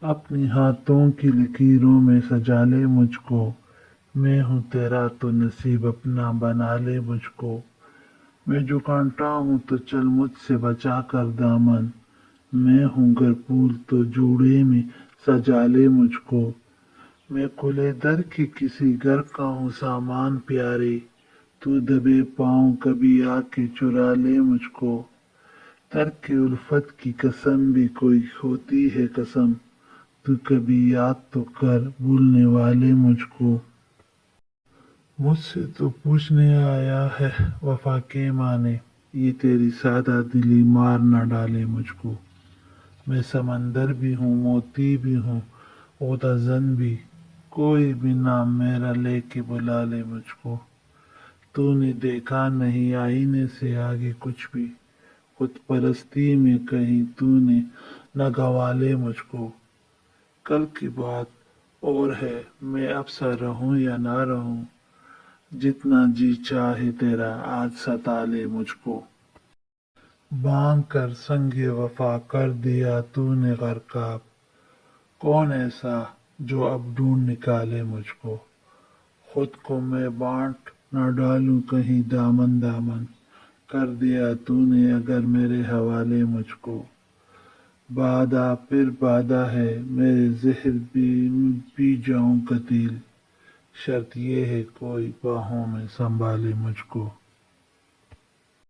اپنی ہاتھوں کی لکیروں میں سجا لے مجھ کو، میں ہوں تیرا تو نصیب اپنا بنا لے مجھ کو۔ میں جو کانٹا ہوں تو چل مجھ سے بچا کر دامن، میں ہوں گر پھول تو جوڑے میں سجا لے مجھ کو۔ میں کھلے در کے کسی گھر کا ہوں سامان پیارے، تو دبے پاؤں کبھی آ کے چرا لے مجھ کو۔ ترک الفت کی قسم بھی کوئی ہوتی ہے قسم، تو کبھی یاد تو کر بھولنے والے مجھ کو۔ مجھ سے تو پوچھنے آیا ہے وفا کے معنی، یہ تیری سادہ دلی مار نہ ڈالے مجھ کو۔ میں سمندر بھی ہوں موتی بھی ہوں غوطہ زن بھی، کوئی بھی نام میرا لے کے بلا لے مجھ کو۔ تو نے دیکھا نہیں آئینے سے آگے کچھ بھی، خود پرستی میں کہیں تو نے نہ گوا لے مجھ کو۔ کل کی بات اور ہے میں اب سا رہوں یا نہ رہوں، جتنا جی چاہے تیرا آج ستا لے مجھ کو۔ بانگ کر سنگ وفا کر دیا تو نے غرقاب، کون ایسا جو اب ڈھونڈ نکالے مجھ کو۔ خود کو میں بانٹ نہ ڈالوں کہیں دامن دامن، کر دیا تو نے اگر میرے حوالے مجھ کو۔ بادہ پھر بادہ ہے میرے زہر بھی پی جاؤں قتیل، شرط یہ ہے کوئی باہوں میں سنبھالے مجھ کو۔